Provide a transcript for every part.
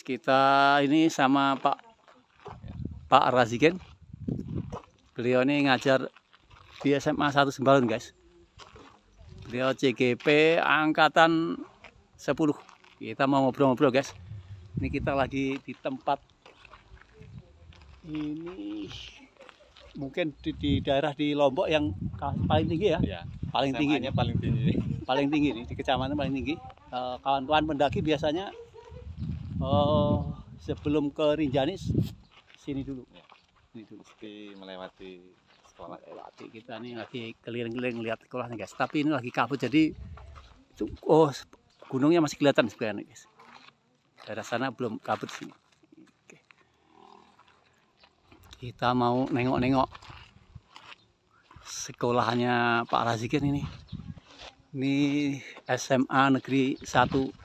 Kita ini sama Pak Razikin. Beliau ini ngajar di SMA 1 Sembalun, guys. Beliau CGP angkatan 10. Kita mau ngobrol-ngobrol, guys. Ini kita lagi di tempat ini, mungkin di daerah di Lombok yang paling tinggi ya. Ya, paling tinggi. Paling tinggi. Paling tinggi nih, di kecamatan paling tinggi. Kawan-kawan pendaki biasanya sebelum ke Rinjani sini dulu. Ya. Ini dulu. Mesti melewati sekolah. Melewati, kita nih lagi keliling-keliling lihat sekolahnya, guys. Tapi ini lagi kabut, jadi itu gunungnya masih kelihatan sebenarnya, guys. Daerah sana belum kabut sini. Oke. Kita mau nengok-nengok sekolahnya Pak Razikin ini. Ini SMA Negeri 1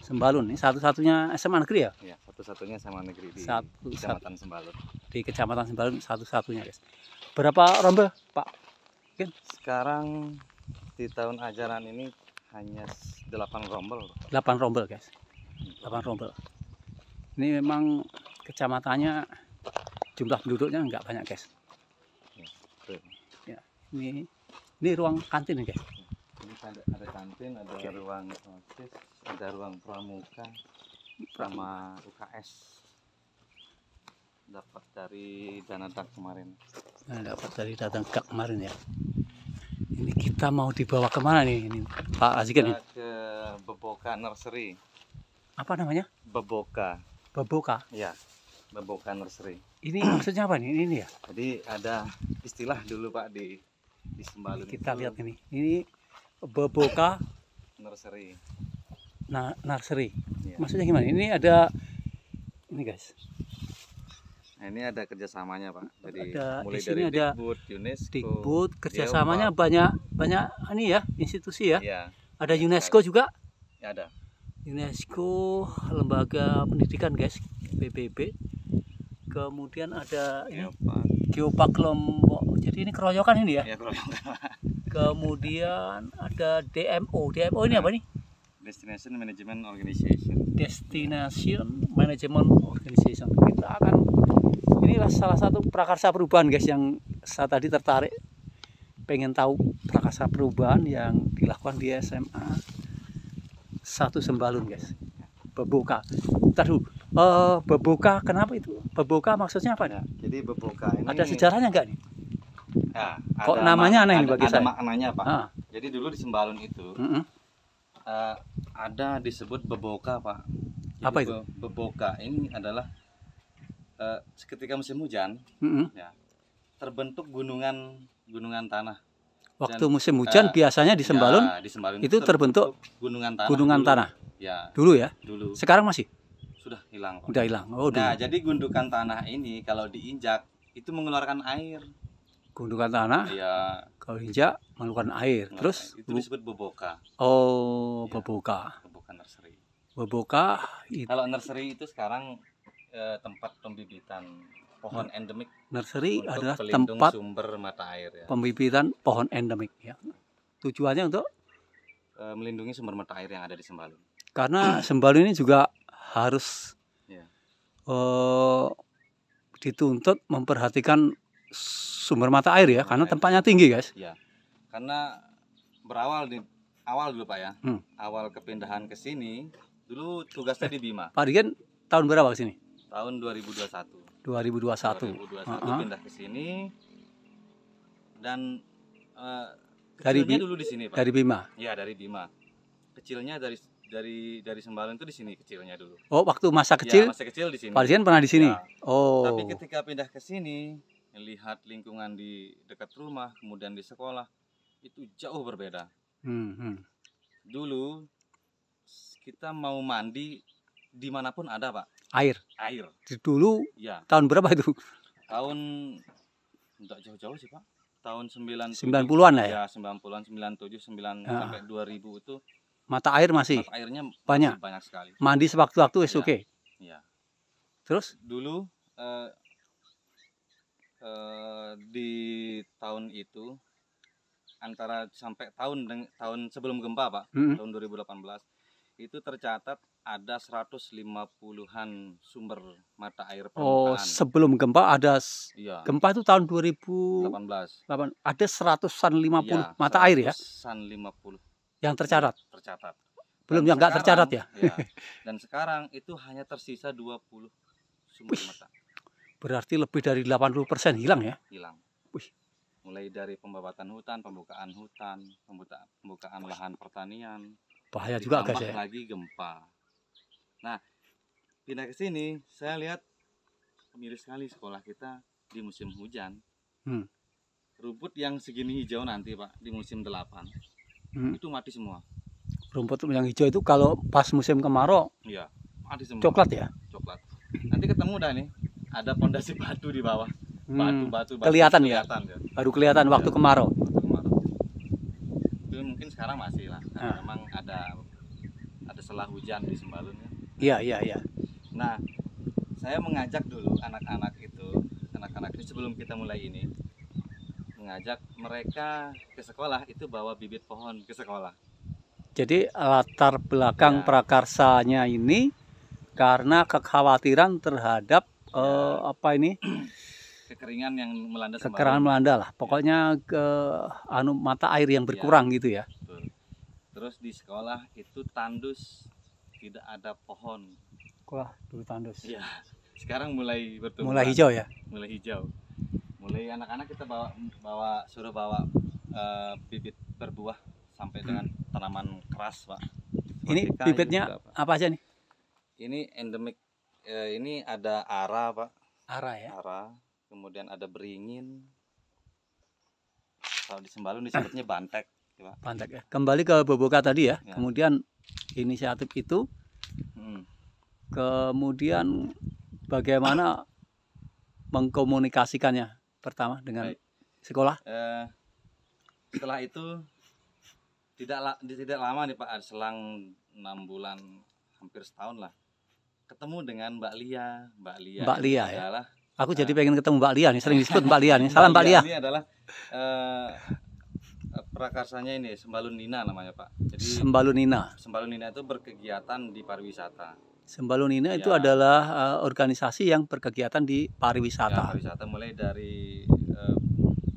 Sembalun. Ini satu-satunya SMA negeri ya? Ya, satu-satunya SMA negeri di Kecamatan Sembalun. Di Kecamatan Sembalun satu-satunya, guys. Berapa rombel, Pak? Mungkin? Sekarang di tahun ajaran ini hanya 8 rombel. 8 rombel, guys. 8 rombel. Ini memang kecamatannya jumlah penduduknya nggak banyak, guys. Ya, betul. Ya, ini ruang kantin, guys. Ini ada kantin, ada ruang osis, ada ruang pramuka, sama UKS. Dapat dari dana dak kemarin. Nah, dapat dari datang kemarin ya. Ini kita mau dibawa kemana nih, ini Pak Razikin? Kita ke Beboka Nursery. Apa namanya? Beboka. Beboka. Ya, Beboka Nursery. Ini maksudnya apa nih? Ini ya. Jadi ada istilah dulu Pak di Sembalun. Kita lihat ini. Ini Beboka Nursery. Nursery. Ya. Maksudnya gimana? Ini ada ini, guys. Nah, ini ada kerjasamanya Pak. Jadi Ada, mulai di sini dari ada Dikbud, UNESCO, Dikbud, kerjasamanya banyak ini ya, institusi ya. Ya, Ada UNESCO juga. ya ada. UNESCO, lembaga pendidikan, guys, PBB. Kemudian ada ini Geopark Lombok. Jadi ini keroyokan ini ya. Ya, Kemudian ada DMO. DMO ini apa nih? Destination Management Organization. Destination Management Organization. Kita akan, inilah salah satu prakarsa perubahan, guys, yang saya tadi tertarik pengen tahu prakarsa perubahan yang dilakukan di SMA 1 Sembalun, guys. Beboka. Ntar dulu. Beboka, kenapa itu? Beboka maksudnya apa? Ya, jadi Beboka ini Ada sejarahnya nggak nih? Ya, kok namanya aneh bagi saya? Ada maknanya Pak. Jadi dulu di Sembalun itu ada disebut Beboka Pak. Jadi apa itu? Beboka ini adalah ketika musim hujan, ya, terbentuk gunungan tanah. Waktu musim hujan biasanya di Sembalun, ya, di Sembalun itu terbentuk gunungan tanah. Ya. Dulu ya? Dulu. Sekarang masih? Sudah hilang Pak. Udah hilang. Oh, nah, jadi gundukan tanah ini kalau diinjak itu mengeluarkan air. Gundukan tanah, ya, kalau diinjak mengeluarkan air. Terus itu disebut Beboka. Oh, ya, Beboka. Beboka Nursery. Beboka. Kalau nursery itu sekarang tempat pembibitan pohon endemik. Nursery adalah pelindung tempat sumber mata air. Ya. Pembibitan pohon endemik. Ya. Tujuannya untuk melindungi sumber mata air yang ada di Sembalun. Karena Sembalun ini juga harus dituntut memperhatikan sumber mata air ya, karena tempatnya tinggi, guys. Ya, karena berawal dulu Pak ya. Awal kepindahan ke sini, dulu tugasnya di Bima. Pak Digen tahun berapa ke sini? Tahun 2021. 2021 pindah ke sini dan dari dulu di sini Pak. Dari Bima. Iya, dari Bima. Kecilnya dari Sembalun itu di sini kecilnya dulu. Oh, waktu masa kecil? Ya, masa kecil di sini. Pak Digen pernah di sini. Ya. Oh. Tapi ketika pindah ke sini, melihat lingkungan di dekat rumah, kemudian di sekolah, itu jauh berbeda. Dulu kita mau mandi dimanapun ada Pak. Air. Dulu. Ya. Tahun berapa itu? Tahun enggak jauh-jauh sih Pak. Tahun 90-an lah ya. Ya, 90-an, 97, 9 sampai 2000 itu mata air masih. Mata airnya banyak sekali. Mandi sewaktu-waktu is oke. Iya. Terus dulu di tahun itu antara sampai tahun sebelum gempa Pak, tahun 2018 itu tercatat ada 150-an sumber mata air Oh, permukaan. sebelum gempa ada Iya, gempa itu tahun 2008 18. ada 150 Iya, mata air ya 150 yang tercatat. tercatat. Belum Dan yang nggak tercatat ya. iya, dan sekarang itu hanya tersisa 20 sumber Wih. mata Berarti lebih dari 80% hilang ya. hilang. Wih. Mulai dari pembabatan hutan, pembukaan lahan pertanian, Bahaya juga guys ditambah ya. lagi gempa. Nah, pindah ke sini, saya lihat miris sekali sekolah kita di musim hujan. Hmm. Rumput yang segini hijau nanti Pak di musim 8 itu mati semua. Rumput yang hijau itu kalau pas musim kemarau Iya, mati semua. coklat ya. Coklat. Nanti ketemu dah nih, ada pondasi batu di bawah. Batu. Kelihatan ya. Baru kelihatan waktu kemarau. Itu mungkin sekarang masih lah. Karena memang ada selah hujan di Sembalun ya. Iya. Nah, saya mengajak dulu anak-anak itu sebelum kita mulai ini, mengajak mereka ke sekolah itu bawa bibit pohon ke sekolah. Jadi latar belakang prakarsanya ini karena kekhawatiran terhadap kekeringan yang melanda Sembalun. Kekeringan melanda lah. Pokoknya ke mata air yang berkurang gitu ya. Betul. Terus di sekolah itu tandus tidak ada pohon. Wah, dulu tandus. Iya. Sekarang mulai bertumbuh. Mulai hijau ya. Mulai hijau. Mulai anak-anak kita suruh bawa bibit berbuah sampai dengan tanaman keras, Pak. Ini Seperti bibitnya juga, Pak. apa aja nih? Ini endemik. Ini ada ara, Pak. Ara ya. Ara. Kemudian ada beringin. Kalau di Sembalun disebutnya bantek, Pak. Bantek ya. Kembali ke Boboka tadi ya. Ya. Kemudian inisiatif itu. Kemudian bagaimana mengkomunikasikannya pertama dengan sekolah? Setelah itu tidak lama nih Pak, selang 6 bulan hampir setahun lah, ketemu dengan Mbak Lia. Mbak Lia ya. Adalah, aku jadi pengen ketemu Mbak Lia nih, sering disebut Mbak Lia nih. Salam Mbak Lia. Ini adalah prakarsanya ini Sembalun Nina namanya Pak. Jadi Sembalun Nina. Sembalun Nina itu berkegiatan di pariwisata. Sembalun Nina itu adalah organisasi yang berkegiatan di pariwisata. Ya, pariwisata mulai dari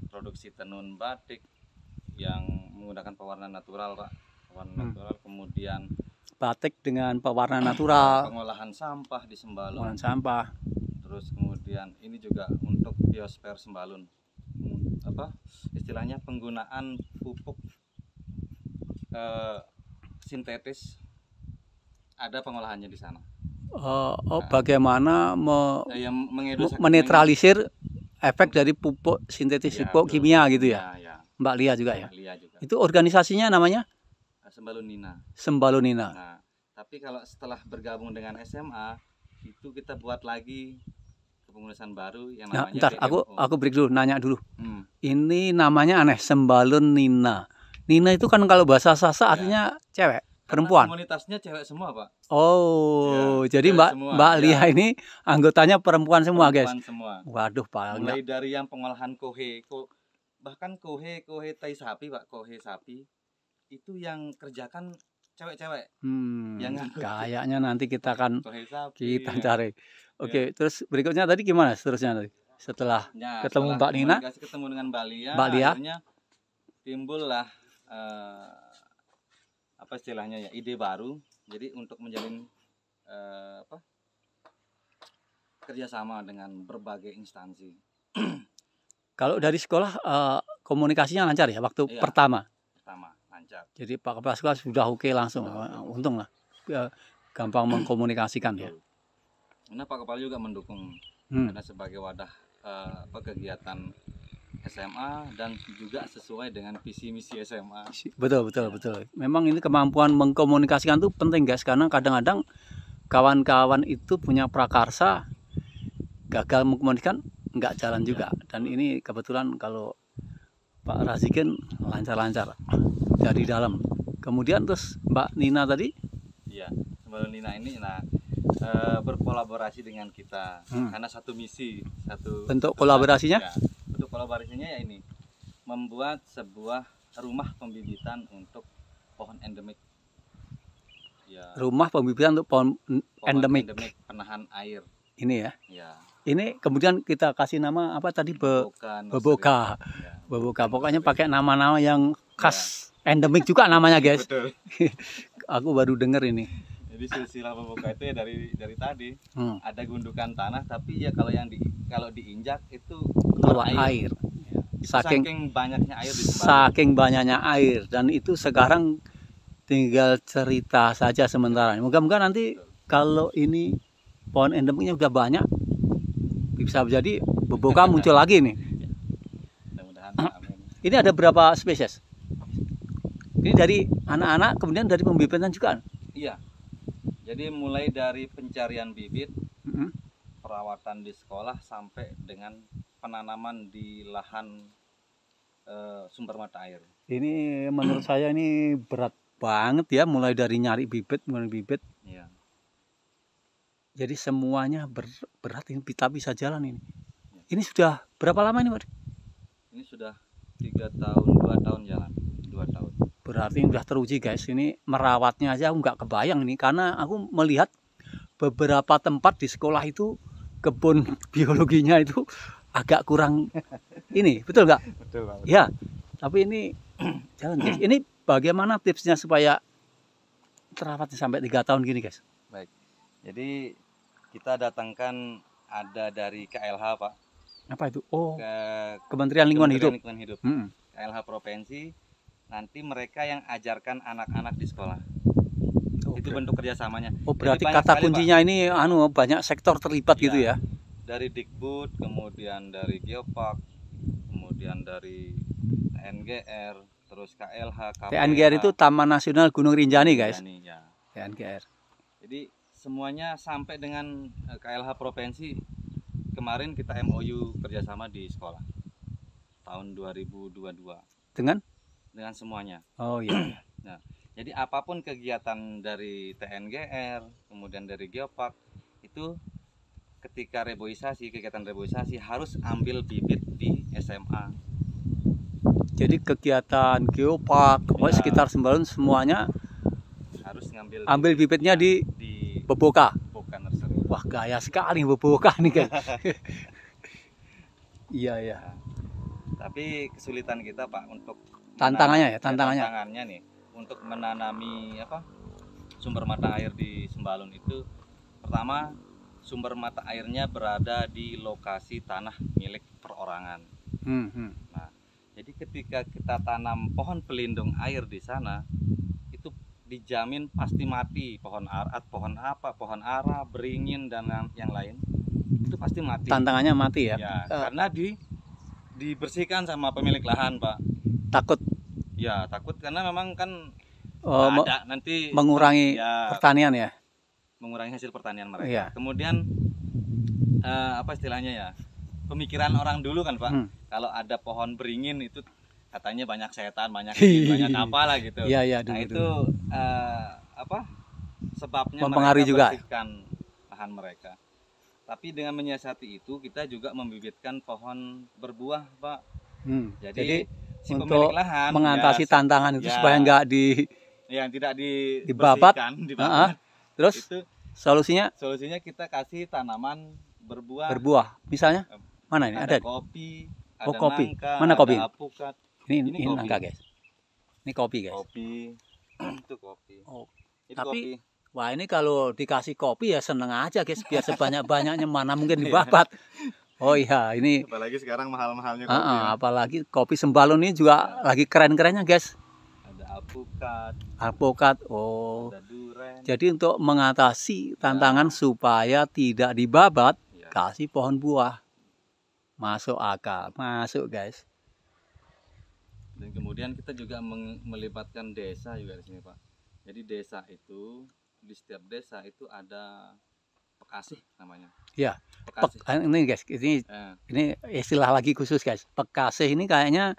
produksi tenun batik yang menggunakan pewarna natural, Pak. Pewarna natural, kemudian batik dengan pewarna natural. Pengolahan sampah di Sembalun. Pengolahan sampah. Terus kemudian ini juga untuk biosfer Sembalun. Istilahnya penggunaan pupuk sintetis, ada pengolahannya di sana. Bagaimana menetralisir efek dari pupuk sintetis, pupuk kimia gitu ya. Mbak Lia juga ya. Lia juga. Itu organisasinya namanya Sembalun Nina. Sembalun Nina. Nah, tapi kalau setelah bergabung dengan SMA itu kita buat lagi kepengurusan baru yang namanya. Nah, bentar, aku break dulu, nanya dulu. Ini namanya aneh, Sembalun Nina. Nina itu kan kalau bahasa Sasak artinya cewek, perempuan. Komunitasnya cewek semua, Pak. Oh, jadi Mbak Lia ini anggotanya perempuan semua, guys. Semua. Waduh, banyak. Mulai dari yang pengolahan bahkan kohe tai sapi, Pak, kohe sapi itu yang kerjakan cewek-cewek. Kayaknya nanti kita akan cari. Oke, ya. Terus berikutnya tadi gimana seterusnya tadi? Setelah ketemu Mbak Nina, ketemu dengan Mbak Lia, akhirnya timbullah apa istilahnya ya, ide baru. Jadi untuk menjalin kerjasama dengan berbagai instansi. Kalau dari sekolah komunikasinya lancar ya waktu pertama lancar. Jadi Pak Kepala Sekolah sudah oke langsung. Untung lah, gampang mengkomunikasikan ya. Karena Pak Kepala juga mendukung karena sebagai wadah kegiatan SMA dan juga sesuai dengan visi misi SMA. Betul. Memang ini kemampuan mengkomunikasikan itu penting guys, karena kadang-kadang kawan-kawan itu punya prakarsa gagal mengkomunikasikan, nggak jalan juga. Dan ini kebetulan kalau Pak Razikin lancar-lancar dari dalam. Kemudian terus Mbak Nina tadi? Iya, Mbak Nina ini berkolaborasi dengan kita karena satu misi, satu bentuk kolaborasinya? Ya, bentuk kolaborasinya ya ini, membuat sebuah rumah pembibitan untuk pohon endemik Ya, rumah pembibitan untuk pohon pohon endemik penahan air. ini ya. Ya, Ini kemudian kita kasih nama apa tadi? Beboka, Beboka. nursery. Ya, Beboka. Beboka Pokoknya nursery. pakai nama-nama yang khas endemik juga namanya, guys. Betul. Aku baru denger ini. Jadi silsilah Beboka itu ya dari tadi Hmm. ada gundukan tanah, tapi ya kalau diinjak itu Keluar air. Ya, itu Saking saking banyaknya air di Sembalun. saking banyaknya air, dan itu sekarang tinggal cerita saja sementara. Moga-moga nanti kalau ini pohon endemiknya udah banyak, bisa jadi Beboka muncul lagi nih. Mudah-mudahan. Amin. Ini ada berapa spesies? Ini dari anak-anak, kemudian dari pembibitan juga. Iya. Jadi mulai dari pencarian bibit, Mm-mm. perawatan di sekolah sampai dengan penanaman di lahan sumber mata air. Ini menurut saya ini berat banget ya, mulai dari nyari bibit, Iya. Jadi semuanya berat ini, kita bisa jalan ini. Ini sudah berapa lama ini, Pak? Ini sudah 3 tahun, 2 tahun jalan, 2 tahun. Berarti udah teruji, guys. Ini merawatnya aja aku nggak kebayang ini, karena aku melihat beberapa tempat di sekolah itu kebun biologinya itu agak kurang ini, betul nggak? Betul, Pak. Ya, tapi ini jalan, guys. Ini bagaimana tipsnya supaya terawatnya sampai 3 tahun gini, guys? Baik. Jadi kita datangkan ada dari KLH, Pak. Apa itu? Oh, Ke Kementerian Lingkungan Hidup. Lingkungan Hidup. Mm-mm. KLH provinsi. Nanti mereka yang ajarkan anak-anak di sekolah. Oh, Itu bentuk kerjasamanya. oh, berarti Jadi banyak kata sekali, kuncinya ini banyak sektor terlibat Iya. gitu ya. Dari Dikbud, kemudian dari Geopark, kemudian dari TNGR, terus KLH, KPH. TNGR itu Taman Nasional Gunung Rinjani, guys. Ya. TNGR. Jadi semuanya sampai dengan KLH provinsi. Kemarin kita MOU kerjasama di sekolah tahun 2022 Dengan? semuanya. Oh iya. Jadi apapun kegiatan dari TNGR, kemudian dari Geopark, itu ketika kegiatan reboisasi harus ambil bibit di SMA. Jadi kegiatan geopark, pokoknya Ya. sekitar Sembalun semuanya Harus ngambil ambil bibitnya di di Beboka. Beboka Nursery. Wah, gaya sekali Beboka nih, guys. Iya, iya. Tapi kesulitan kita, Pak, untuk Tantangannya ya, tantangannya nih untuk menanami sumber mata air di Sembalun itu, pertama sumber mata airnya berada di lokasi tanah milik perorangan. Nah, jadi ketika kita tanam pohon pelindung air di sana, itu dijamin pasti mati. Pohon arat, pohon ara, beringin dan yang lain itu pasti mati. Tantangannya mati ya. Ya, karena dibersihkan sama pemilik lahan, Pak. Takut Ya, takut karena memang kan ada nanti mengurangi ya, pertanian ya. mengurangi hasil pertanian mereka. Iya. Kemudian apa istilahnya ya? Pemikiran orang dulu kan, Pak. Kalau ada pohon beringin itu katanya banyak setan, banyak jin, banyak apalah gitu. Iya, iya, Nah, dulu. itu sebabnya Mempengaruhi mereka juga. bersihkan lahan mereka. Tapi dengan menyiasati itu kita juga membibitkan pohon berbuah, Pak. Jadi si untuk pemilik lahan mengatasi tantangan itu ya, supaya nggak yang tidak dibabat. dibabat. Terus Itu solusinya solusinya kita kasih tanaman berbuah. Misalnya mana ini ada? Kopi, ada Oh, kopi. nangka, Mana kopi? ada apukat. Ini kopi. nangka, guys. Ini kopi, guys. Kopi. Itu kopi. Oh, Itu tapi kopi. wah, ini kalau dikasih kopi ya seneng aja, guys, biar sebanyak-banyaknya, mana mungkin dibabat. Oh iya, ini Apalagi sekarang mahal-mahalnya kopi. Ya. apalagi kopi Sembalun ini juga lagi keren-kerennya, guys. Ada apukat, Alpukat. Oh. ada duren. Jadi untuk mengatasi tantangan supaya tidak dibabat, Ya. kasih pohon buah. Masuk akal, masuk, guys. Dan kemudian kita juga melibatkan desa juga di sini, Pak. Jadi desa itu di setiap desa itu ada pekasih namanya. Ya. Pekasih. Ini, guys, ini istilah lagi khusus, guys. Pekasih ini kayaknya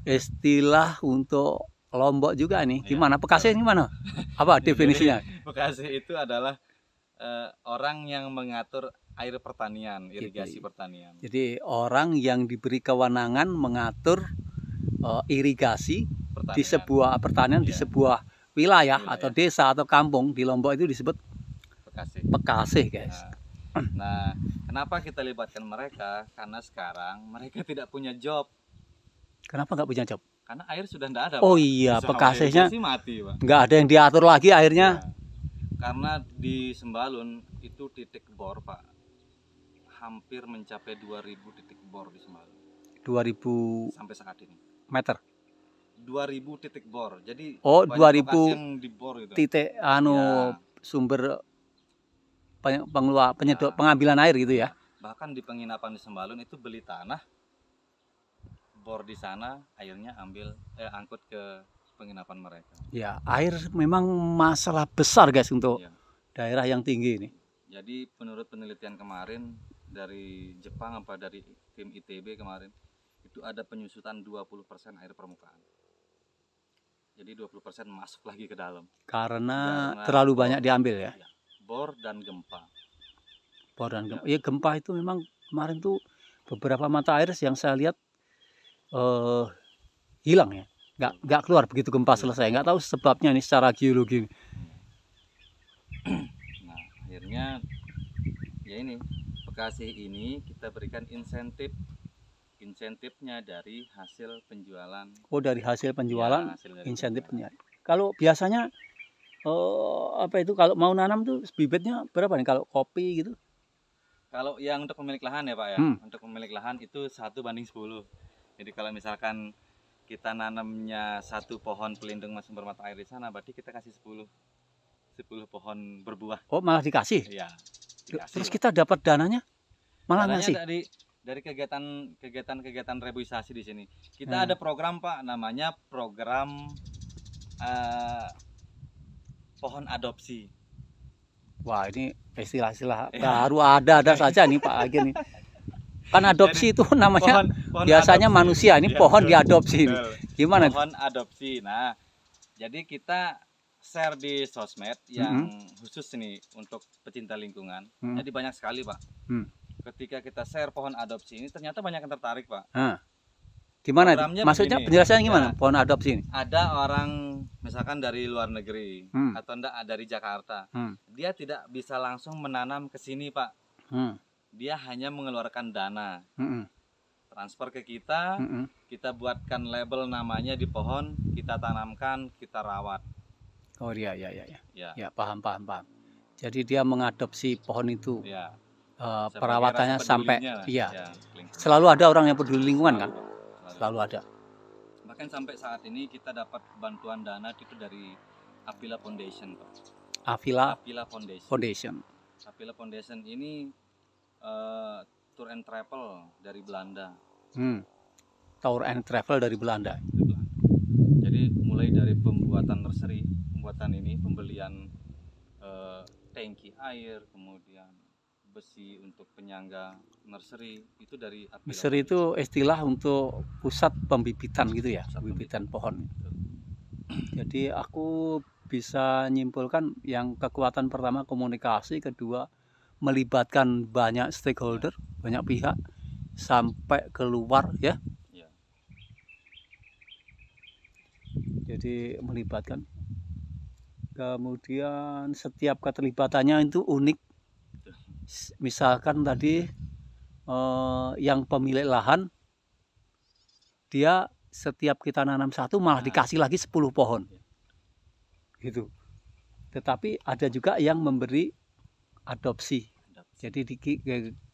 istilah untuk Lombok juga nih. Gimana pekasih ini gimana? Apa definisinya? Pekasih itu adalah orang yang mengatur air pertanian, irigasi pertanian. Jadi orang yang diberi kewenangan mengatur irigasi Pertanian. di sebuah pertanian, di sebuah wilayah atau desa atau kampung di Lombok itu disebut Bekasi. Pekasih, guys. Nah, kenapa kita libatkan mereka? Karena sekarang mereka tidak punya job. Kenapa nggak punya job? Karena air sudah tidak ada, Oh Pak. iya, Usaha Pekasihnya irigasi mati, Pak. nggak ada yang diatur lagi airnya. Ya. Karena di Sembalun itu titik bor, Pak, hampir mencapai 2000 titik bor di Sembalun 2000 sampai saat ini. meter. 2000 titik bor. Jadi Oh, banyak 2000 lokasi yang dibor itu. titik Ya. sumber Ya. pengambilan air gitu ya. Bahkan di penginapan di Sembalun itu beli tanah, bor di sana, airnya angkut ke penginapan mereka. Ya, air memang masalah besar, guys, untuk Ya. daerah yang tinggi ini. Jadi menurut penelitian kemarin dari Jepang apa dari tim ITB kemarin, itu ada penyusutan 20% air permukaan. Jadi 20% masuk lagi ke dalam. Karena Karena terlalu bor. banyak diambil ya. Ya, bor dan gempa. Bor dan gempa. Ya, gempa itu memang kemarin tuh beberapa mata air yang saya lihat hilang ya. Nggak keluar begitu gempa selesai. Nggak tahu sebabnya ini secara geologi. Nah, akhirnya ya ini Bekasi ini kita berikan insentifnya dari hasil penjualan. Oh, dari hasil penjualan, Ya, hasil dari insentifnya. Kalau biasanya apa itu kalau mau nanam tuh bibitnya berapa nih kalau kopi gitu? Kalau yang untuk pemilik lahan ya Pak ya, untuk pemilik lahan itu 1:10. Jadi kalau misalkan kita nanamnya 1 pohon pelindung sumber mata air di sana, berarti kita kasih 10 pohon berbuah. Oh, malah dikasih. Iya. Terus kita dapat dananya malah Dananya ngasih. Dari kegiatan reboisasi di sini. Kita ada program Pak, namanya program pohon adopsi. Wah, ini istilah-istilah baru ada saja nih Pak Agi nih. Kan adopsi itu namanya pohon biasanya adopsi. manusia, ini pohon diadopsi. Gimana? Pohon adopsi. Nah, jadi kita share di sosmed yang khusus ini untuk pecinta lingkungan. Jadi banyak sekali Pak. Ketika kita share pohon adopsi ini ternyata banyak yang tertarik Pak. Gimana? Programnya Maksudnya begini, penjelasannya gimana? ya, pohon adopsi ini? Ada orang misalkan dari luar negeri atau enggak dari Jakarta. Dia tidak bisa langsung menanam ke sini Pak. Dia hanya mengeluarkan dana. Transfer ke kita, kita buatkan label namanya di pohon, kita tanamkan, kita rawat. Oh iya, ya. Ya. Ya, paham. Jadi dia mengadopsi pohon itu. Ya. Perawatannya sampai Ya, selalu ada orang yang peduli lingkungan kan? Selalu ada. Bahkan sampai saat ini kita dapat bantuan dana itu dari Avila Foundation Pak. Avila Foundation. Avila Foundation ini tour and travel dari Belanda. Tour and travel dari Belanda. Jadi mulai dari pembuatan nursery, pembelian tangki air, kemudian besi untuk penyangga nursery itu dari Avila. Nursery itu istilah untuk pusat pembibitan gitu ya, pembibitan pohon. Jadi aku bisa nyimpulkan yang kekuatan pertama komunikasi, kedua melibatkan banyak stakeholder, banyak pihak sampai keluar ya. Jadi melibatkan. Kemudian setiap keterlibatannya itu unik. Misalkan tadi yang pemilik lahan, dia setiap kita nanam 1 malah dikasih lagi 10 pohon gitu. Tetapi ada juga yang memberi adopsi. Jadi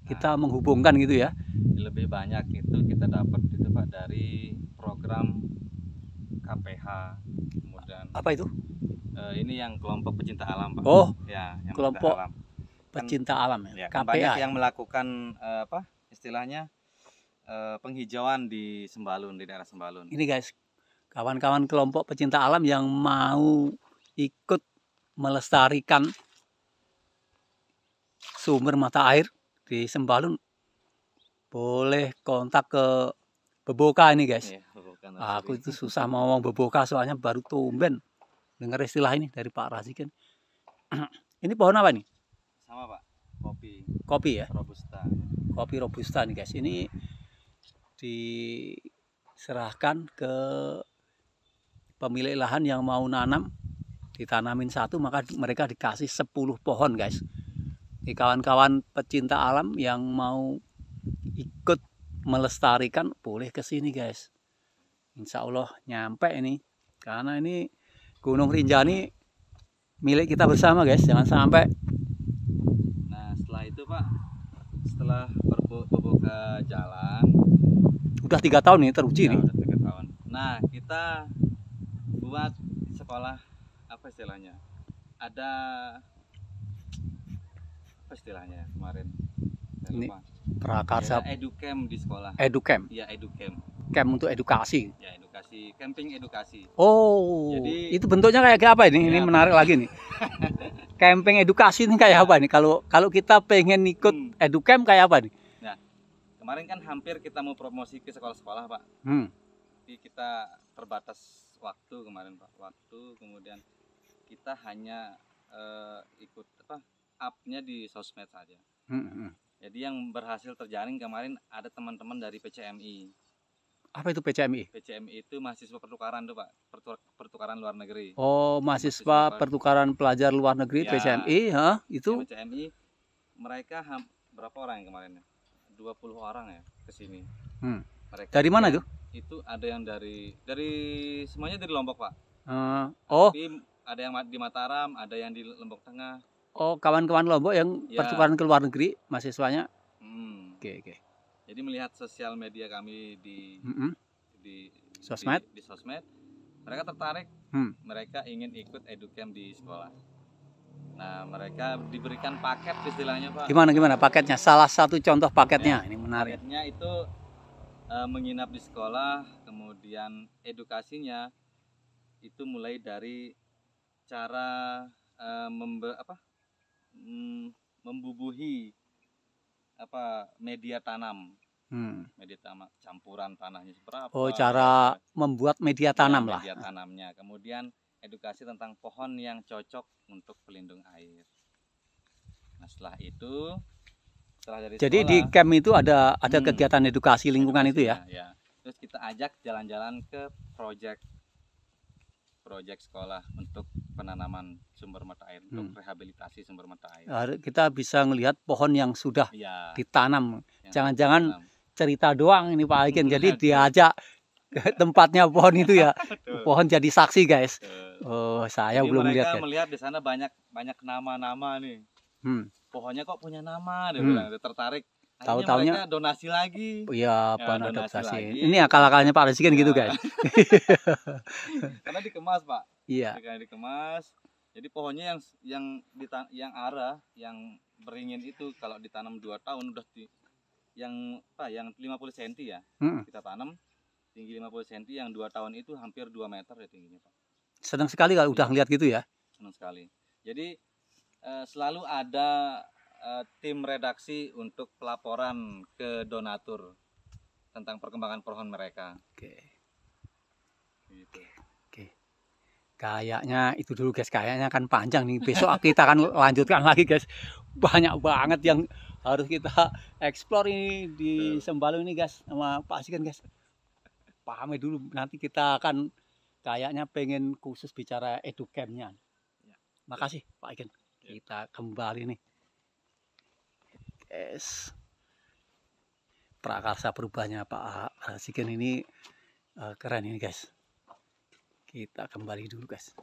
kita menghubungkan gitu ya. Lebih banyak itu kita dapat itu Pak dari program KPH. Kemudian apa itu? Ini yang kelompok pecinta alam Pak. Oh ya, yang kelompok alam. Pecinta alam ya, KPH. Banyak yang melakukan istilahnya penghijauan di Sembalun, di daerah Sembalun. Ini guys, kawan-kawan kelompok pecinta alam yang mau ikut melestarikan sumber mata air di Sembalun, boleh kontak ke Beboka ini guys. Aku itu susah mau ngomong Beboka soalnya baru tumben dengar istilah ini dari Pak Razikin. Ini pohon apa nih? Sama Pak, kopi. Kopi ya? Robusta. Kopi Robusta nih guys. Ini diserahkan ke pemilik lahan yang mau nanam ditanamin satu maka mereka dikasih 10 pohon guys. Ini kawan-kawan pecinta alam yang mau ikut melestarikan boleh ke sini guys. Insya Allah nyampe ini, karena ini Gunung Rinjani milik kita bersama guys, jangan sampai. Nah setelah itu Pak, setelah berbuka jalan, Udah 3 tahun nih teruji ya, nih. udah 3 tahun. Nah kita buat sekolah, apa istilahnya? Ada apa istilahnya kemarin? Saya Ini lupa. Prakarsa Ada educamp di sekolah. Educamp, Iya educamp. camp untuk edukasi. Ya edukasi, camping edukasi. Oh, Jadi- itu bentuknya kayak apa ini? Ini Ya, menarik lagi nih. Camping edukasi ini kayak apa nih? Kalau kita pengen ikut educamp kayak apa nih? Kemarin kan hampir kita mau promosi ke sekolah-sekolah Pak. Hmm. Tapi kita terbatas waktu kemarin Pak. Waktu kemudian kita hanya ikut up-nya di sosmed saja. Hmm. Jadi yang berhasil terjaring kemarin ada teman-teman dari PCMI. Apa itu PCMI? PCMI itu mahasiswa pertukaran tuh Pak, pertukaran luar negeri. Oh, mahasiswa pertukaran pelajar luar negeri Ya. PCMI, itu. Ya, PCMI mereka berapa orang yang kemarin? 20 orang ya ke sini. Hmm. Mereka Dari mana itu? Itu ada yang dari semuanya dari Lombok Pak. Oh, Tapi ada yang di Mataram, ada yang di Lombok Tengah. kawan-kawan Lombok yang Ya. pertukaran ke luar negeri mahasiswanya. Hmm. Oke. Jadi melihat sosial media kami di Mm-mm. Sosmed? di sosmed, mereka tertarik. Mereka ingin ikut educamp di sekolah. Nah, mereka diberikan paket istilahnya Pak. Gimana paketnya? Salah satu contoh paketnya. Ini menarik. Paketnya itu menginap di sekolah, kemudian edukasinya itu mulai dari cara membubuhi media tanam. Media tanam, campuran tanahnya seberapa. Oh, cara membuat media tanam lah. Media tanamnya. Kemudian edukasi tentang pohon yang cocok untuk pelindung air. Nah, setelah dari Jadi sekolah, di camp itu ada kegiatan edukasi lingkungan itu ya? Ya. Terus kita ajak jalan-jalan ke proyek sekolah untuk penanaman sumber mata air, untuk rehabilitasi sumber mata air. Kita bisa melihat pohon yang sudah Ya, ditanam. yang Jangan-jangan ditanam. cerita doang ini Pak Aiken. Jadi diajak ke tempatnya pohon itu ya. Betul. Pohon jadi saksi guys. Betul. Oh, saya Jadi belum mereka lihat guys. melihat di sana banyak nama-nama nih. Pohonnya kok punya nama, dia bilang, dia tertarik. Akhirnya Tahu-taunya mereka donasi lagi. iya, Ya, pohon donasi adaptasi. lagi. Ini akal-akalnya Pak Resiken gitu Ya. guys. Karena dikemas Pak. Iya. Ketika dikemas, jadi pohonnya yang arah, yang beringin itu kalau ditanam 2 tahun udah yang 50 cm ya. Kita tanam tinggi 50 cm, yang 2 tahun itu hampir 2 meter ya tingginya Pak. Senang sekali kalau udah ngeliat gitu ya. Senang sekali. Jadi selalu ada tim redaksi untuk pelaporan ke donatur tentang perkembangan pohon mereka. Oke. Gitu. Kayaknya itu dulu guys, kayaknya kan panjang nih. Besok kita akan lanjutkan lagi guys. Banyak banget yang harus kita explore ini di Sembalun ini guys, sama Pak Asiken guys. Pahami dulu, nanti kita akan kayaknya pengen khusus bicara educampnya. Makasih Pak Aiken. Kita kembali nih. Guys. Prakarsa perubahannya Pak Asiken ini keren ini guys. Kita kembali dulu guys.